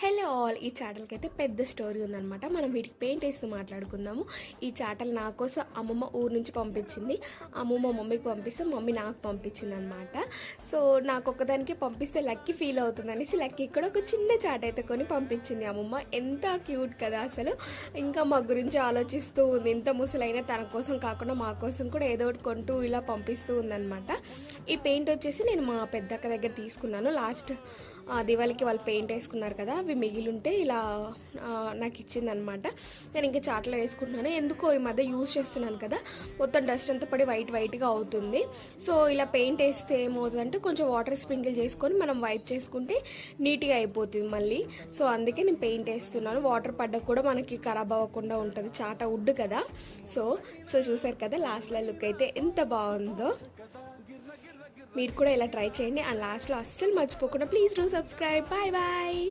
Hello all, ఈ చాటలకి అయితే పెద్ద స్టోరీ ఉందనమాట. మనం వీటికి పెయింట్ వేస్తూ మాట్లాడుకుందాము. ఈ చాటలు నా కోసం అమ్మమ్మ ఊరు నుంచి పంపించింది. అమ్మమ్మ మమ్మీకి పంపిస్తే మమ్మీ నాకు పంపించింది అనమాట. సో నాకు ఒక్కదానికి పంపిస్తే లక్కీ ఫీల్ అవుతుంది అనేసి లక్కీ కూడా ఒక చిన్న చాట అయితే కొని పంపించింది అమ్మమ్మ. ఎంత క్యూట్ కదా అసలు. ఇంకా మా గురించి ఆలోచిస్తూ ఉంది. ఇంత ముసలైనా తన కోసం కాకుండా మా కోసం కూడా ఏదో ఒకటి కొంటూ ఇలా పంపిస్తూ ఉందన్నమాట. ఈ పెయింట్ వచ్చేసి నేను మా పెద్దక్క దగ్గర తీసుకున్నాను. లాస్ట్ దివాళికి వాళ్ళు పెయింట్ వేసుకున్నారు కదా, అవి మిగిలింటే ఇలా నాకు ఇచ్చిందనమాట. నేను ఇంకా చాట్లో వేసుకుంటున్నాను. ఎందుకో ఈ మధ్య యూజ్ చేస్తున్నాను కదా, మొత్తం డస్ట్ అంతా పడి వైట్గా అవుతుంది. సో ఇలా పెయింట్ వేస్తే ఏమవుతుందంటే కొంచెం వాటర్ స్ప్రింకిల్ చేసుకొని మనం వైప్ చేసుకుంటే నీట్గా అయిపోతుంది మళ్ళీ. సో అందుకే నేను పెయింట్ వేస్తున్నాను. వాటర్ పడ్డా కూడా మనకి ఖరాబ్ అవ్వకుండా ఉంటుంది. చాట వుడ్ కదా. సో చూసారు కదా లాస్ట్లో లుక్ అయితే ఎంత బాగుందో. మీరు కూడా ఇలా ట్రై చేయండి. అండ్ లాస్ట్లో అస్సలు మర్చిపోకుండా please do subscribe. Bye bye.